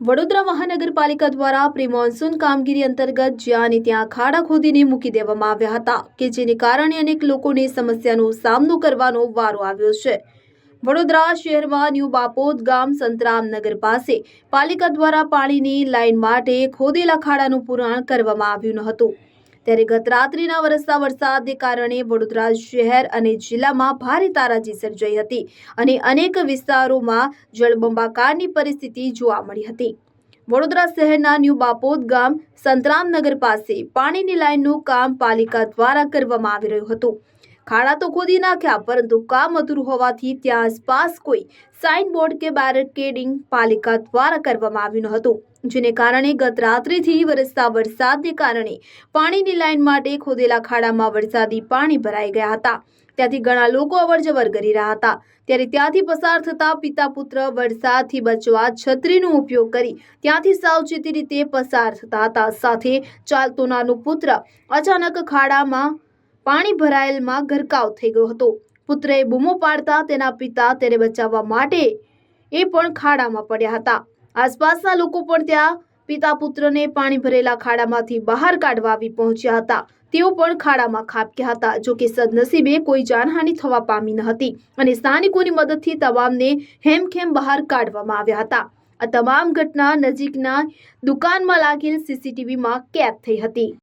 વડોદરા મહાનગરપાલિકા દ્વારા pre monsoon કામગીરી અંતર્ગત જ્યાં અને ત્યાં ખાડા ખોદીને મૂકી દેવામાં આવ્યા હતા કે જેને કારણે અનેક લોકોને સમસ્યાનો સામનો કરવાનો વારો આવ્યો છે। વડોદરા શહેરમાં ન્યૂ બાપોદ ગામ સંતરામનગર પાસે પાલિકા દ્વારા પાણીની લાઇન માટે ખોદેલા ખાડાનું પુરાણ કરવામાં આવ્યું ન હતું, ત્યારે ગત રાત્રિના વરસતા વરસાદને કારણે વડોદરા શહેર અને જિલ્લામાં ભારે તારાજી સર્જાઈ હતી અને અનેક વિસ્તારોમાં જળબંબાકારની પરિસ્થિતિ જોવા મળી હતી। વડોદરા શહેરના ન્યૂ બાપોદ ગામ સંતરામનગર પાસે પાણીની લાઇનનું કામ પાલિકા દ્વારા કરવામાં આવી રહ્યું હતું। ખાડા તો ખોદી નાખ્યા, પરંતુ કામ અધૂરું હોવાથી ત્યાં આસપાસ કોઈ સાઇનબોર્ડ કે બેરિકેડિંગ પાલિકા દ્વારા કરવામાં આવ્યું ન હતું, જેને કારણે ગત રાત્રિથી વરસતા વરસાદને કારણે પાણીની લાઇન માટે ખોદેલા ખાડામાં વરસાદી પાણી ભરાઈ ગયા હતા। ત્યાંથી ઘણા લોકો અવરજવર કરી રહ્યા હતા, ત્યારે ત્યાંથી પસાર થતા પિતા પુત્ર વરસાદથી બચવા છત્રીનો ઉપયોગ કરી ત્યાંથી સાવચેતી રીતે પસાર થતા હતા। સાથે ચાલતો નાનો પુત્ર અચાનક ખાડામાં પાણી ભરાયેલમાં ગરકાવ થઈ ગયો હતો। પુત્રએ બૂમો પાડતા તેના પિતા તેને બચાવવા માટે એ પણ ખાડામાં પડ્યા હતા। આસપાસના લોકો પણ ત્યાં પિતા પુત્રને પાણી ભરેલા ખાડામાંથી બહાર કાઢવા આવી પહોંચ્યા હતા। તેઓ પણ ખાડામાં ખાબક્યા હતા, જો કે સદનસીબે કોઈ જાનહાનિ થવા પામી ન હતી અને સ્થાનિકોની મદદથી તમામને હેમખેમ બહાર કાઢવામાં આવ્યા હતા। આ તમામ ઘટના નજીકના દુકાનમાં લાગેલ CCTVમાં કેદ થઈ હતી।